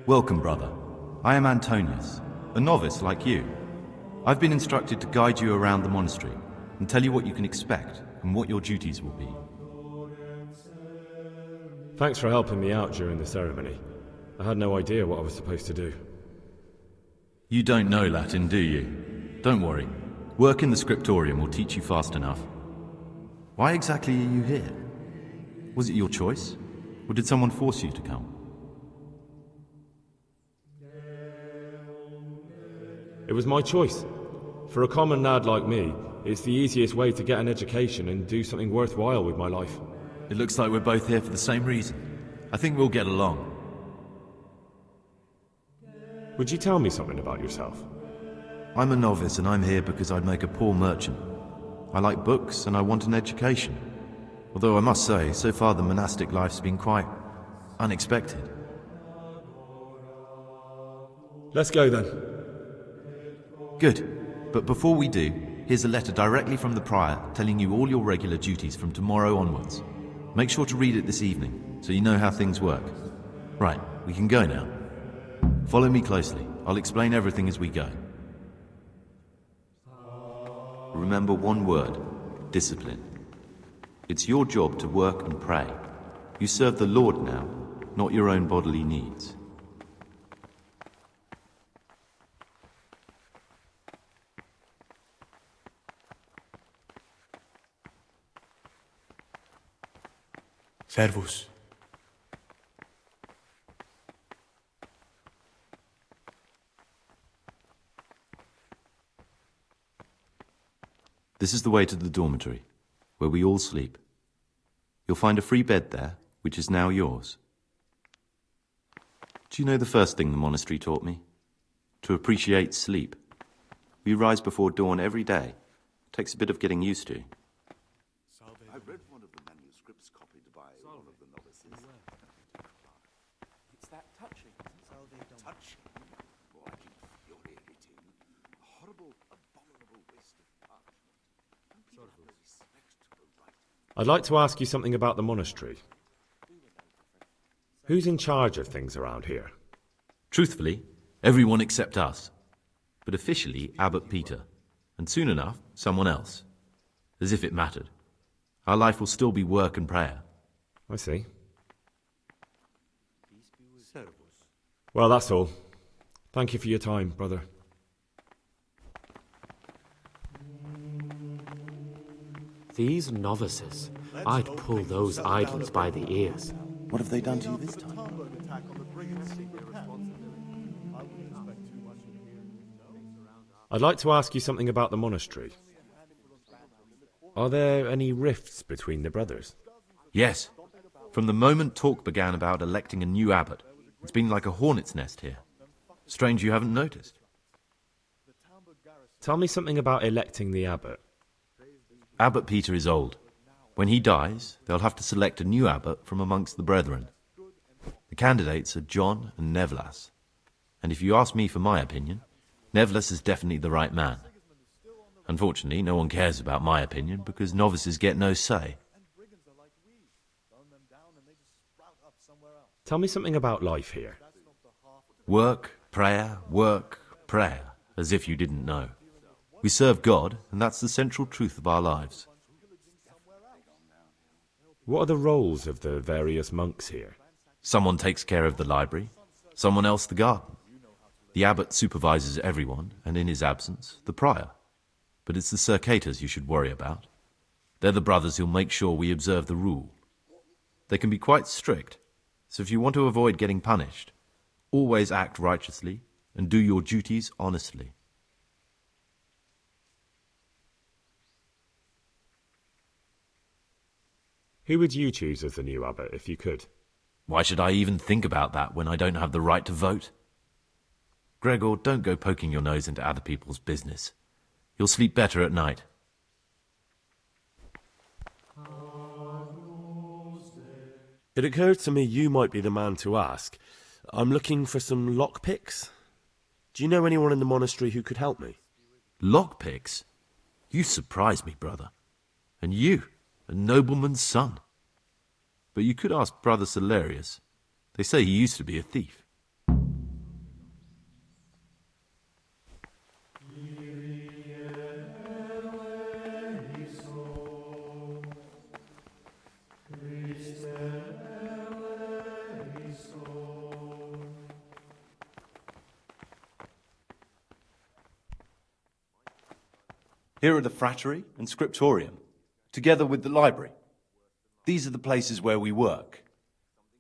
Welcome, brother. I am Antonius, a novice like you. I've been instructed to guide you around the monastery and tell you what you can expect and what your duties will be. Thanks for helping me out during the ceremony. I had no idea what I was supposed to do. You don't know Latin, do you? Don't worry. Work in the scriptorium will teach you fast enough. Why exactly are you here? Was it your choice? Or did someone force you to come? It was my choice. For a common lad like me, it's the easiest way to get an education and do something worthwhile with my life. It looks like we're both here for the same reason. I think we'll get along. Would you tell me something about yourself? I'm a novice and I'm here because I'd make a poor merchant. I like books and I want an education. Although I must say, so far the monastic life's been quite unexpected. Let's go then. Good. But before we do, here's a letter directly from the prior telling you all your regular duties from tomorrow onwards. Make sure to read it this evening, so you know how things work. Right, we can go now. Follow me closely. I'll explain everything as we go. Remember one word: discipline. It's your job to work and pray. You serve the Lord now, not your own bodily needs. Servus. This is the way to the dormitory, where we all sleep. You'll find a free bed there, which is now yours. Do you know the first thing the monastery taught me? To appreciate sleep. We rise before dawn every day. Takes a bit of getting used to. I read one of the manuscripts copied by one of the novices. It's that touching. Touching? Oh, I can feel it in. A horrible, abominable waste of parchment. Don't people have no respect for writing? I'd like to ask you something about the monastery. Who's in charge of things around here? Truthfully, everyone except us. But officially, Abbot Peter. And soon enough, someone else. As if it mattered. Our life will still be work and prayer. I see. Well, that's all. Thank you for your time, brother. These novices, I'd pull those idlers by the ears. What have they done to you this time? I'd like to ask you something about the monastery. Are there any rifts between the brothers? Yes. From the moment talk began about electing a new abbot, it's been like a hornet's nest here. Strange you haven't noticed. Tell me something about electing the abbot. Abbot Peter is old. When he dies, they'll have to select a new abbot from amongst the brethren. The candidates are John and Nevlas. And if you ask me for my opinion, Nevlas is definitely the right man. Unfortunately, no one cares about my opinion because novices get no say. Tell me something about life here. Work, prayer, as if you didn't know. We serve God, and that's the central truth of our lives. What are the roles of the various monks here? Someone takes care of the library, someone else the garden. The abbot supervises everyone, and in his absence, the prior. But it's the circators you should worry about. They're the brothers who'll make sure we observe the rule. They can be quite strict, so if you want to avoid getting punished, always act righteously and do your duties honestly. Who would you choose as the new abbot, if you could? Why should I even think about that when I don't have the right to vote? Gregor, don't go poking your nose into other people's business. You'll sleep better at night. It occurred to me you might be the man to ask. I'm looking for some lockpicks. Do you know anyone in the monastery who could help me? Lockpicks? You surprise me, brother. And you, a nobleman's son. But you could ask Brother Celerius. They say he used to be a thief. Here are the frattery and scriptorium, together with the library. These are the places where we work.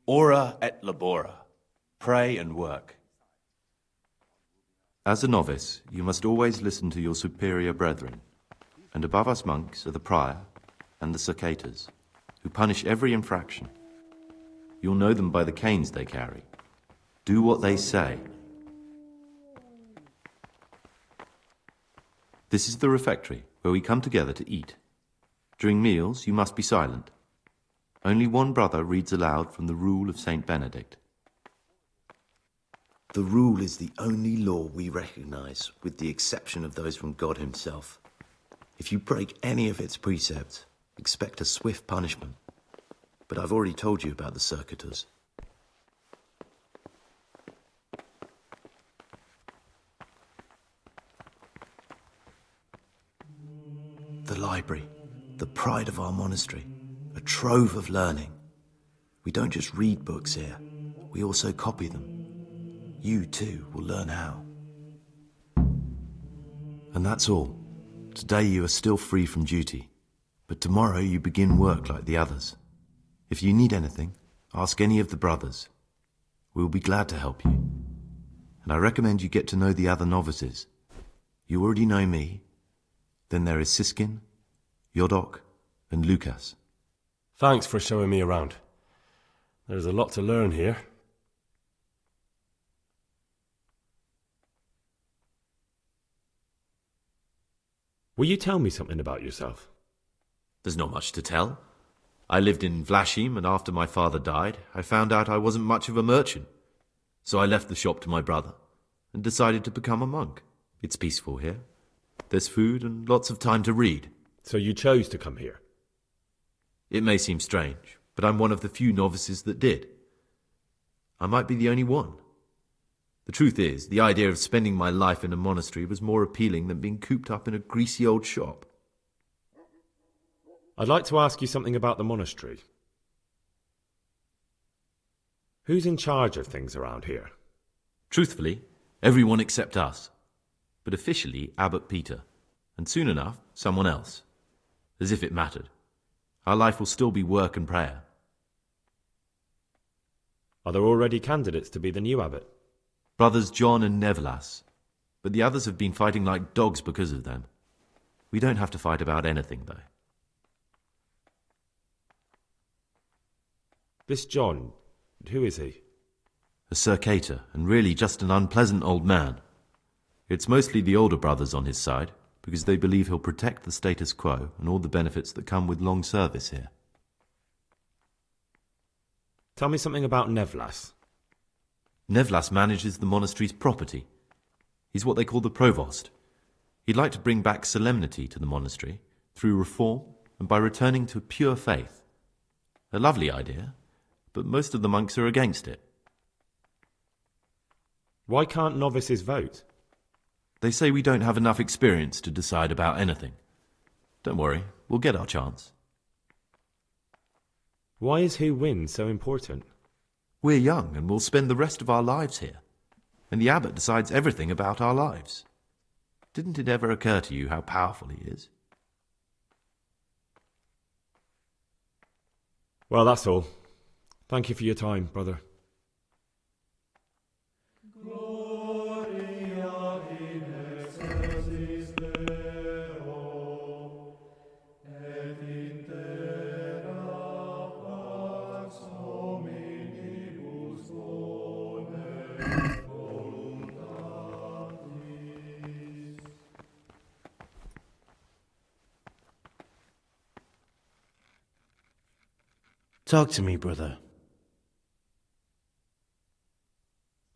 Ora et labora. Pray and work. As a novice, you must always listen to your superior brethren. And above us monks are the prior and the circators, who punish every infraction. You'll know them by the canes they carry. Do what they say. This is the refectory, where we come together to eat. During meals, you must be silent. Only one brother reads aloud from the rule of Saint Benedict. The rule is the only law we recognize, with the exception of those from God himself. If you break any of its precepts, expect a swift punishment. But I've already told you about the circuitous. The library, the pride of our monastery, a trove of learning. We don't just read books here, we also copy them. You, too, will learn how. And that's all. Today you are still free from duty, but tomorrow you begin work like the others. If you need anything, ask any of the brothers. We will be glad to help you. And I recommend you get to know the other novices. You already know me. Then there is Siskin, Yodok, and Lucas. Thanks for showing me around. There's a lot to learn here. Will you tell me something about yourself? There's not much to tell. I lived in Vlachim, and after my father died, I found out I wasn't much of a merchant. So I left the shop to my brother, and decided to become a monk. It's peaceful here. There's food and lots of time to read. So you chose to come here? It may seem strange, but I'm one of the few novices that did. I might be the only one. The truth is, the idea of spending my life in a monastery was more appealing than being cooped up in a greasy old shop. I'd like to ask you something about the monastery. Who's in charge of things around here? Truthfully, everyone except us. But officially, Abbot Peter. And soon enough, someone else. As if it mattered. Our life will still be work and prayer. Are there already candidates to be the new abbot? Brothers John and Nevlas. But the others have been fighting like dogs because of them. We don't have to fight about anything, though. This John, who is he? A circator, and really just an unpleasant old man. It's mostly the older brothers on his side, because they believe he'll protect the status quo and all the benefits that come with long service here. Tell me something about Nevlas. Nevlas manages the monastery's property. He's what they call the provost. He'd like to bring back solemnity to the monastery through reform and by returning to pure faith. A lovely idea, but most of the monks are against it. Why can't novices vote? They say we don't have enough experience to decide about anything. Don't worry, we'll get our chance. Why is who wins so important? We're young and we'll spend the rest of our lives here. And the abbot decides everything about our lives. Didn't it ever occur to you how powerful he is? Well, that's all. Thank you for your time, brother. Talk to me, brother.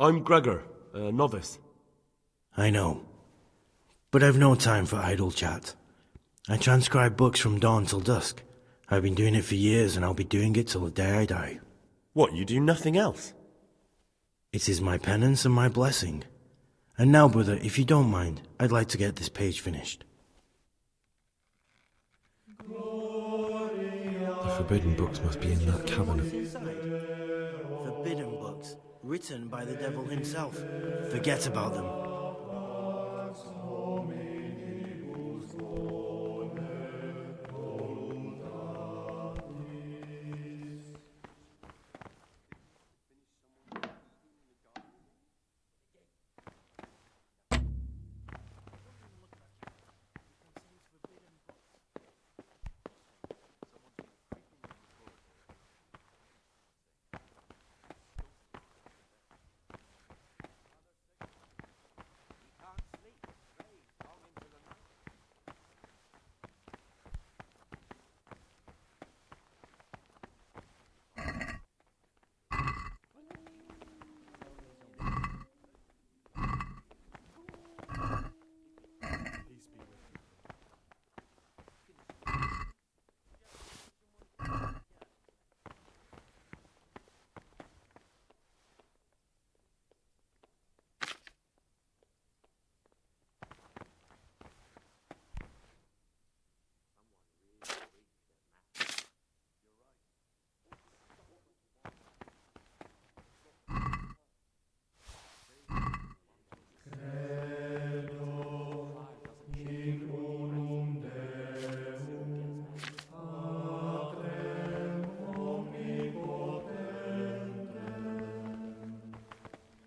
I'm Gregor, a novice. I know. But I've no time for idle chat. I transcribe books from dawn till dusk. I've been doing it for years, and I'll be doing it till the day I die. What, you do nothing else? It is my penance and my blessing. And now, brother, if you don't mind, I'd like to get this page finished. The forbidden books must be in that cabinet. Forbidden books, written by the devil himself. Forget about them.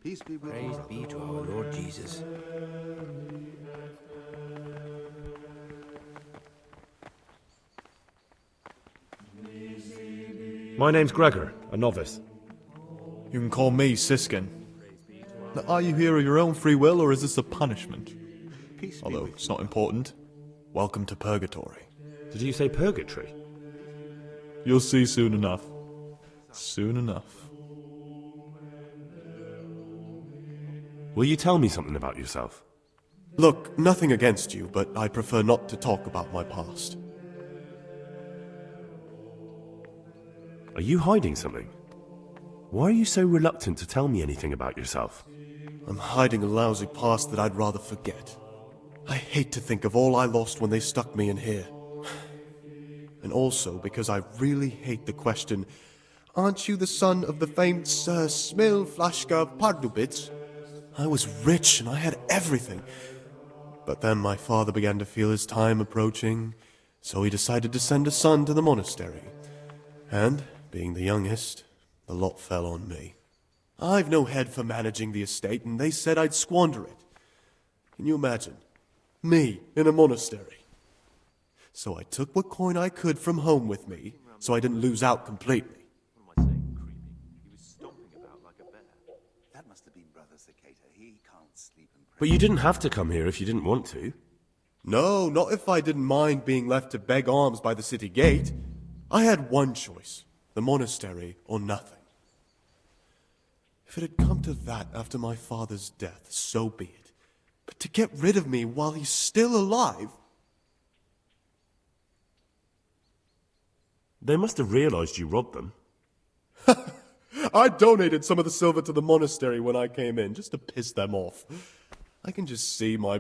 Peace be with Praise be to our Lord Jesus. My name's Gregor, a novice. You can call me Siskin. Now, are you here of your own free will, or is this a punishment? Although it's not important. Welcome to Purgatory. Did you say purgatory? You'll see soon enough. Soon enough. Will you tell me something about yourself? Look, nothing against you, but I prefer not to talk about my past. Are you hiding something? Why are you so reluctant to tell me anything about yourself? I'm hiding a lousy past that I'd rather forget. I hate to think of all I lost when they stuck me in here. And also because I really hate the question, aren't you the son of the famed Sir Smil Flashka Pardubitz? I was rich and I had everything. But then my father began to feel his time approaching, so he decided to send a son to the monastery. And, being the youngest, the lot fell on me. I've no head for managing the estate, and they said I'd squander it. Can you imagine? Me in a monastery. So I took what coin I could from home with me, so I didn't lose out completely. What am I saying? Creepy. He was stomping about like a bear. That must have been Brother Cicada. He can't sleep and pray. But you didn't have to come here if you didn't want to. No, not if I didn't mind being left to beg alms by the city gate. I had one choice, the monastery or nothing. If it had come to that after my father's death, so be it. But to get rid of me while he's still alive... They must have realized you robbed them. I donated some of the silver to the monastery when I came in, just to piss them off. I can just see my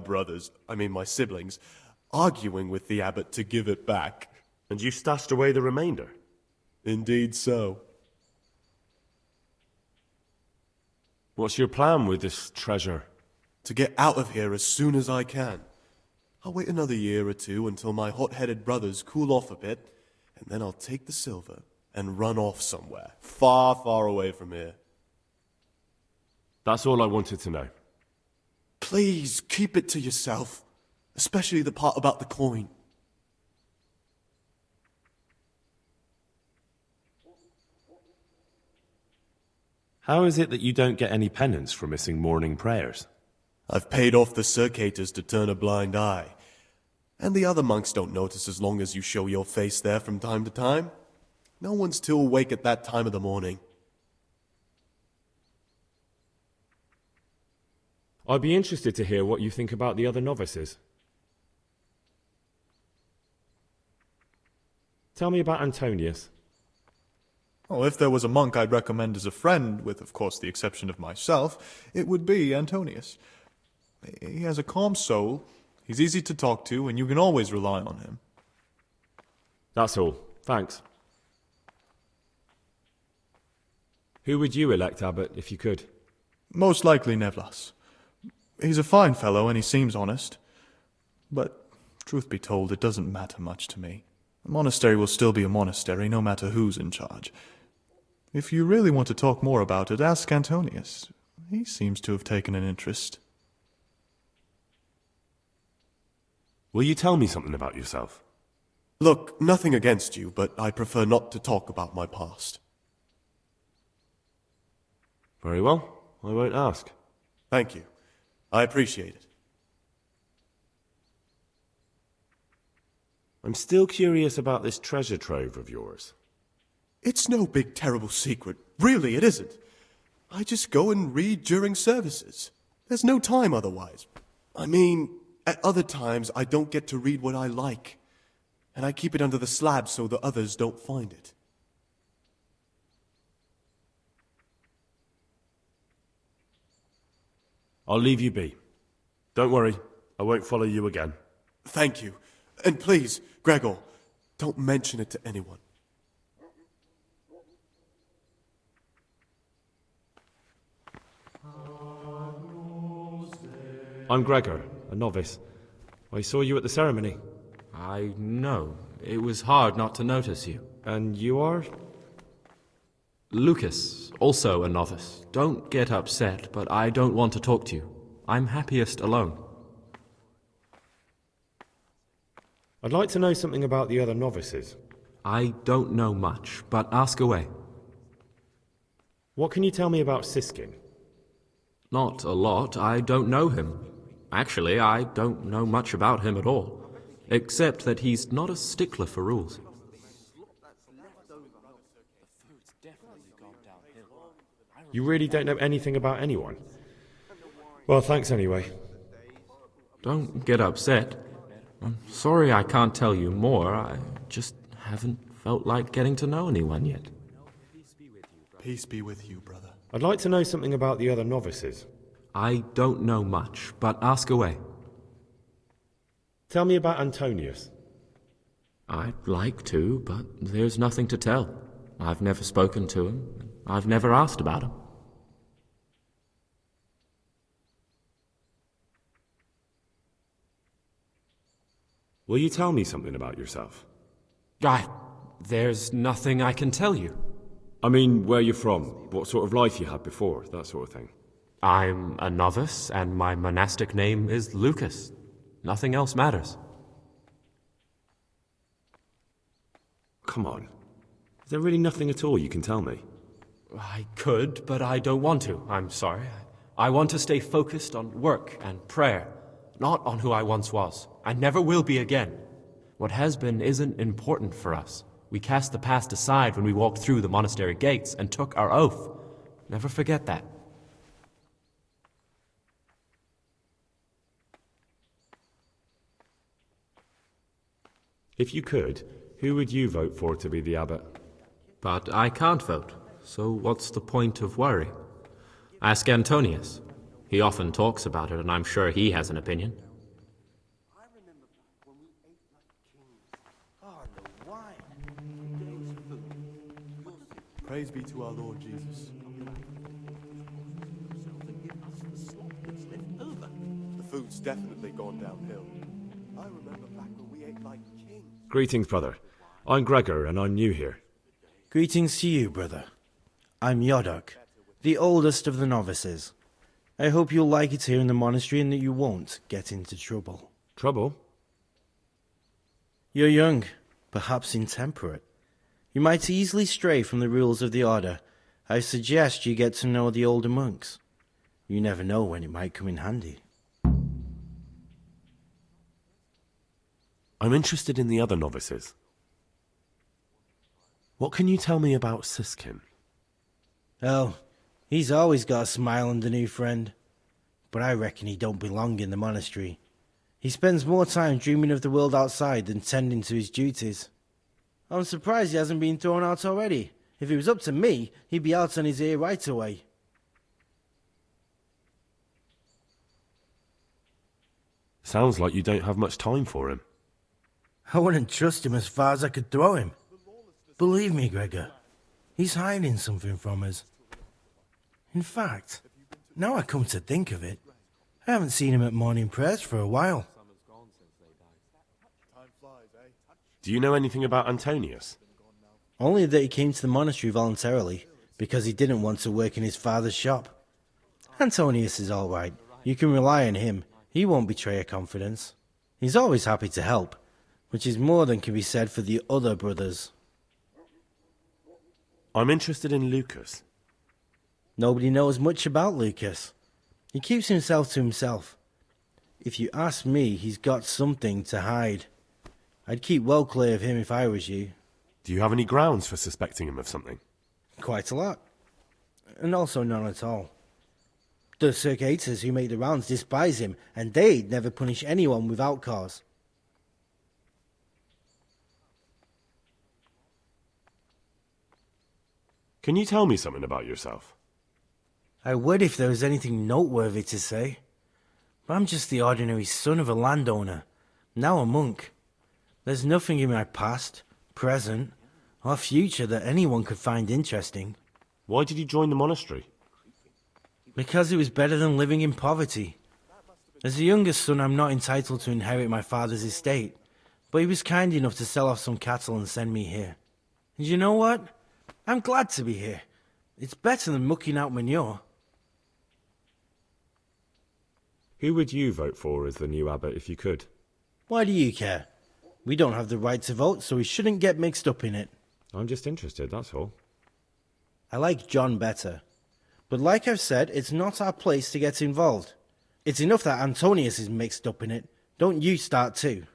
my siblings, arguing with the abbot to give it back. And you stashed away the remainder? Indeed so. What's your plan with this treasure? To get out of here as soon as I can. I'll wait another year or two until my hot-headed brothers cool off a bit, and then I'll take the silver and run off somewhere, far, far away from here. That's all I wanted to know. Please, keep it to yourself, especially the part about the coin. How is it that you don't get any penance for missing morning prayers? I've paid off the circators to turn a blind eye. And the other monks don't notice as long as you show your face there from time to time. No one's too awake at that time of the morning. I'd be interested to hear what you think about the other novices. Tell me about Antonius. Oh, if there was a monk I'd recommend as a friend, with, of course, the exception of myself, it would be Antonius. He has a calm soul, he's easy to talk to, and you can always rely on him. That's all. Thanks. Who would you elect abbot, if you could? Most likely Nevlas. He's a fine fellow, and he seems honest. But, truth be told, it doesn't matter much to me. A monastery will still be a monastery, no matter who's in charge. If you really want to talk more about it, ask Antonius. He seems to have taken an interest. Will you tell me something about yourself? Look, nothing against you, but I prefer not to talk about my past. Very well, I won't ask. Thank you. I appreciate it. I'm still curious about this treasure trove of yours. It's no big terrible secret. Really, it isn't. I just go and read during services. There's no time otherwise. I mean, at other times I don't get to read what I like. And I keep it under the slab so the others don't find it. I'll leave you be. Don't worry, I won't follow you again. Thank you. And please, Gregor, don't mention it to anyone. I'm Gregor, a novice. I saw you at the ceremony. I know. It was hard not to notice you. And you are? Lucas, also a novice. Don't get upset, but I don't want to talk to you. I'm happiest alone. I'd like to know something about the other novices. I don't know much, but ask away. What can you tell me about Siskin? Not a lot. I don't know him. Actually, I don't know much about him at all, except that he's not a stickler for rules. You really don't know anything about anyone? Well, thanks anyway. Don't get upset. I'm sorry I can't tell you more. I just haven't felt like getting to know anyone yet. Peace be with you, brother. I'd like to know something about the other novices. I don't know much, but ask away. Tell me about Antonius. I'd like to, but there's nothing to tell. I've never spoken to him. I've never asked about him. Will you tell me something about yourself? There's nothing I can tell you. I mean, where you're from, what sort of life you had before, that sort of thing. I'm a novice, and my monastic name is Lucas. Nothing else matters. Come on. Is there really nothing at all you can tell me? I could, but I don't want to. I'm sorry. I want to stay focused on work and prayer, not on who I once was. I never will be again. What has been isn't important for us. We cast the past aside when we walked through the monastery gates and took our oath. Never forget that. If you could, who would you vote for to be the abbot? But I can't vote, so what's the point of worry? Ask Antonius. He often talks about it, and I'm sure he has an opinion. Praise be to our Lord Jesus. The food's definitely gone downhill. I remember back when we ate like kings. Greetings, brother. I'm Gregor, and I'm new here. Greetings to you, brother. I'm Yodok, the oldest of the novices. I hope you'll like it here in the monastery and that you won't get into trouble. Trouble? You're young, perhaps intemperate. You might easily stray from the rules of the order. I suggest you get to know the older monks. You never know when it might come in handy. I'm interested in the other novices. What can you tell me about Siskin? Oh, he's always got a smile on the new friend. But I reckon he don't belong in the monastery. He spends more time dreaming of the world outside than tending to his duties. I'm surprised he hasn't been thrown out already. If it was up to me, he'd be out on his ear right away. Sounds like you don't have much time for him. I wouldn't trust him as far as I could throw him. Believe me, Gregor, he's hiding something from us. In fact, now I come to think of it, I haven't seen him at morning prayers for a while. Do you know anything about Antonius? Only that he came to the monastery voluntarily, because he didn't want to work in his father's shop. Antonius is all right. You can rely on him. He won't betray your confidence. He's always happy to help, which is more than can be said for the other brothers. I'm interested in Lucas. Nobody knows much about Lucas. He keeps himself to himself. If you ask me, he's got something to hide. I'd keep well clear of him if I was you. Do you have any grounds for suspecting him of something? Quite a lot. And also none at all. The circators who make the rounds despise him, and they'd never punish anyone without cause. Can you tell me something about yourself? I would if there was anything noteworthy to say. But I'm just the ordinary son of a landowner, now a monk. There's nothing in my past, present, or future that anyone could find interesting. Why did you join the monastery? Because it was better than living in poverty. As the youngest son, I'm not entitled to inherit my father's estate, but he was kind enough to sell off some cattle and send me here. And you know what? I'm glad to be here. It's better than mucking out manure. Who would you vote for as the new abbot if you could? Why do you care? We don't have the right to vote, so we shouldn't get mixed up in it. I'm just interested, that's all. I like John better. But like I've said, it's not our place to get involved. It's enough that Antonius is mixed up in it. Don't you start too.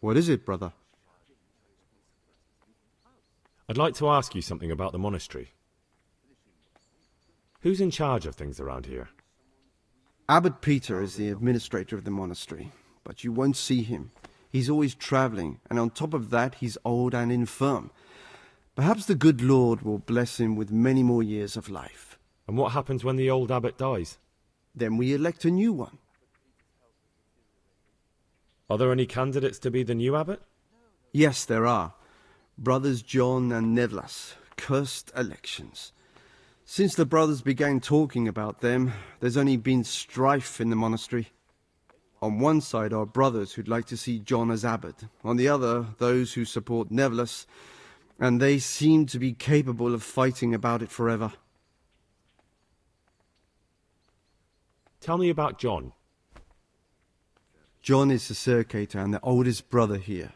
What is it, brother? I'd like to ask you something about the monastery. Who's in charge of things around here? Abbot Peter is the administrator of the monastery, but you won't see him. He's always travelling, and on top of that he's old and infirm. Perhaps the good Lord will bless him with many more years of life. And what happens when the old abbot dies? Then we elect a new one. Are there any candidates to be the new abbot? Yes, there are. Brothers John and Nevlas. Cursed elections. Since the brothers began talking about them, there's only been strife in the monastery. On one side are brothers who'd like to see John as abbot. On the other, those who support Nevlas, and they seem to be capable of fighting about it forever. Tell me about John. John is the circator and the oldest brother here.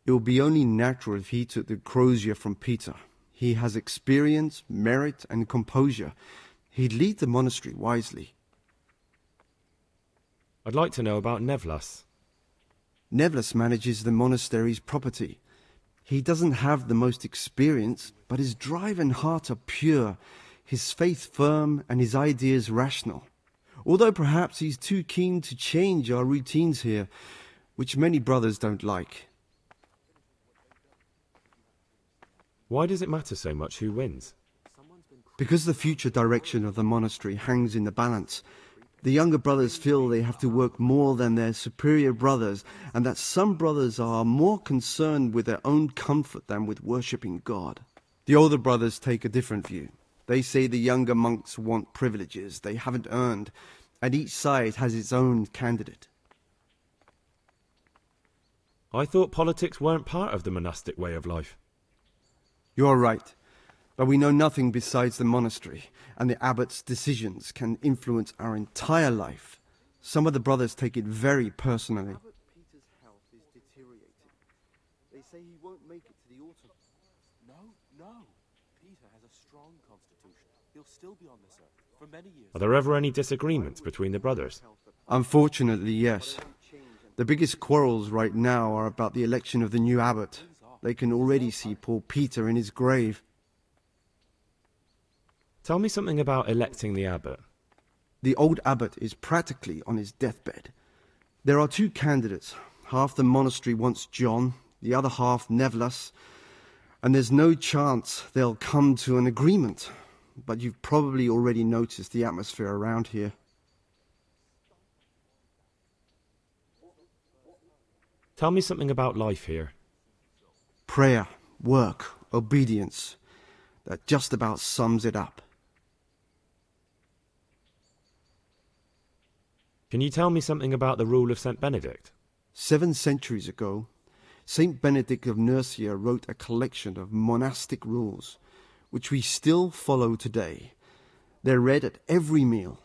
It would be only natural if he took the crozier from Peter. He has experience, merit, and composure. He'd lead the monastery wisely. I'd like to know about Nevlas. Nevlas manages the monastery's property. He doesn't have the most experience, but his drive and heart are pure, his faith firm, and his ideas rational. Although perhaps he's too keen to change our routines here, which many brothers don't like. Why does it matter so much who wins? Because the future direction of the monastery hangs in the balance. The younger brothers feel they have to work more than their superior brothers, and that some brothers are more concerned with their own comfort than with worshipping God. The older brothers take a different view. They say the younger monks want privileges they haven't earned, and each side has its own candidate. I thought politics weren't part of the monastic way of life. You are right, but we know nothing besides the monastery, and the abbot's decisions can influence our entire life. Some of the brothers take it very personally. Abbot Peter's health is deteriorating. They say he won't make it to the autumn. No, No. Peter has a strong constitution. He'll still be on this earth for many years. Are there ever any disagreements between the brothers? Unfortunately, yes. The biggest quarrels right now are about the election of the new abbot. They can already see poor Peter in his grave. Tell me something about electing the abbot. The old abbot is practically on his deathbed. There are two candidates. Half the monastery wants John, the other half Nevlas, and there's no chance they'll come to an agreement. But you've probably already noticed the atmosphere around here. Tell me something about life here. Prayer, work, obedience. That just about sums it up. Can you tell me something about the rule of St. Benedict? 7 centuries ago, Saint Benedict of Nursia wrote a collection of monastic rules, which we still follow today. They're read at every meal.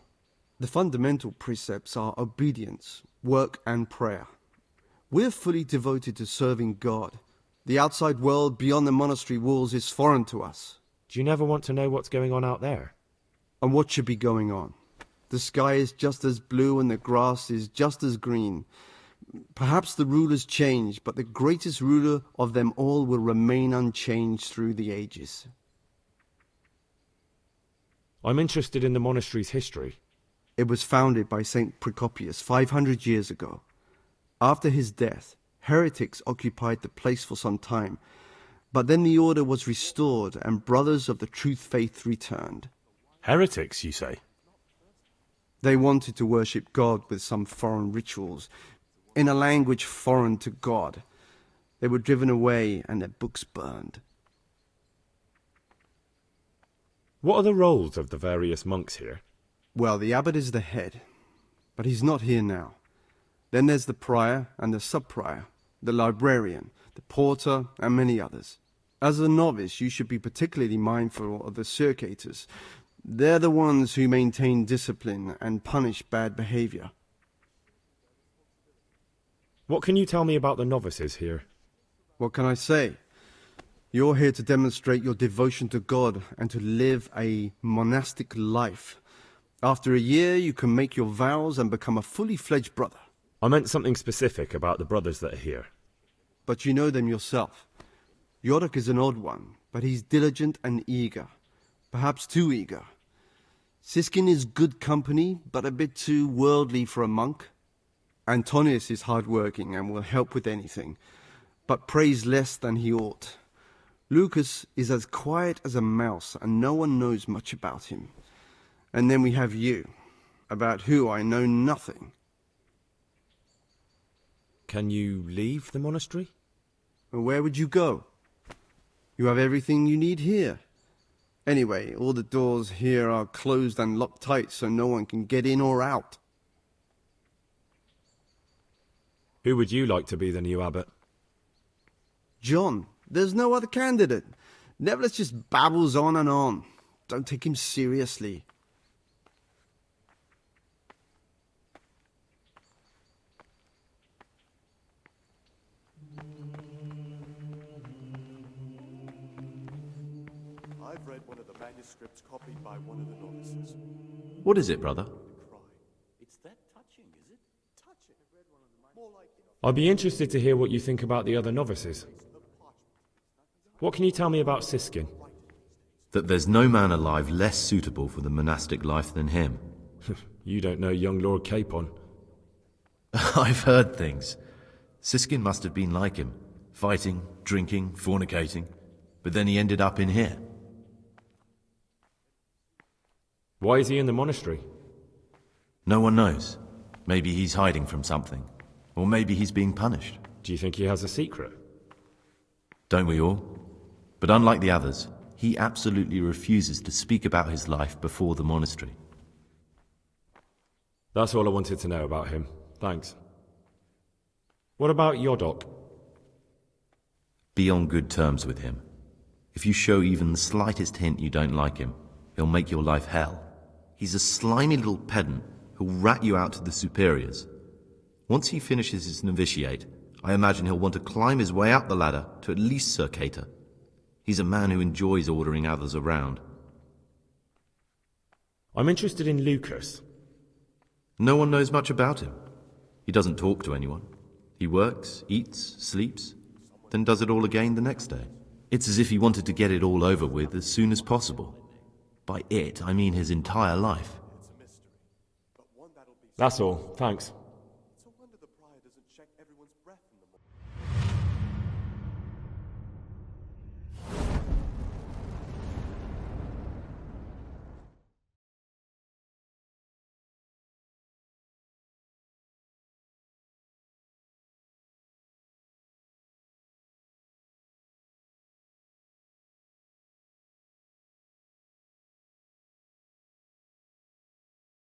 The fundamental precepts are obedience, work and prayer. We're fully devoted to serving God. The outside world beyond the monastery walls is foreign to us. Do you never want to know what's going on out there? And what should be going on? The sky is just as blue and the grass is just as green. Perhaps the rulers change, but the greatest ruler of them all will remain unchanged through the ages. I'm interested in the monastery's history. It was founded by Saint Procopius 500 years ago. After his death, heretics occupied the place for some time, but then the order was restored and brothers of the truth faith returned. Heretics, you say? They wanted to worship God with some foreign rituals, in a language foreign to God. They were driven away and their books burned. What are the roles of the various monks here? Well, the abbot is the head, but he's not here now. Then there's the prior and the sub-prior, the librarian, the porter, and many others. As a novice, you should be particularly mindful of the circators. They're the ones who maintain discipline and punish bad behavior. What can you tell me about the novices here? What can I say? You're here to demonstrate your devotion to God and to live a monastic life. After a year, you can make your vows and become a fully fledged brother. I meant something specific about the brothers that are here. But you know them yourself. Yorick is an odd one, but he's diligent and eager. Perhaps too eager. Siskin is good company, but a bit too worldly for a monk. Antonius is hard-working and will help with anything, but prays less than he ought. Lucas is as quiet as a mouse, and no one knows much about him. And then we have you, about who I know nothing. Can you leave the monastery? Where would you go? You have everything you need here. Anyway, all the doors here are closed and locked tight, so no one can get in or out. Who would you like to be the new abbot? John. There's no other candidate. Nevlas just babbles on and on. Don't take him seriously. I've read one of the manuscripts copied by one of the novices. What is it, brother? It's that touching, is it? Touching. More like I'd be interested to hear what you think about the other novices. What can you tell me about Siskin? That there's no man alive less suitable for the monastic life than him. You don't know young Lord Capon. I've heard things. Siskin must have been like him, fighting, drinking, fornicating, but then he ended up in here. Why is he in the monastery? No one knows. Maybe he's hiding from something, or maybe he's being punished. Do you think he has a secret? Don't we all? But unlike the others, he absolutely refuses to speak about his life before the monastery. That's all I wanted to know about him. Thanks. What about Yodok? Be on good terms with him. If you show even the slightest hint you don't like him, he'll make your life hell. He's a slimy little pedant who'll rat you out to the superiors. Once he finishes his novitiate, I imagine he'll want to climb his way up the ladder to at least Sir Cater. He's a man who enjoys ordering others around. I'm interested in Lucas. No one knows much about him. He doesn't talk to anyone. He works, eats, sleeps, then does it all again the next day. It's as if he wanted to get it all over with as soon as possible. By it, I mean his entire life. That's all, thanks.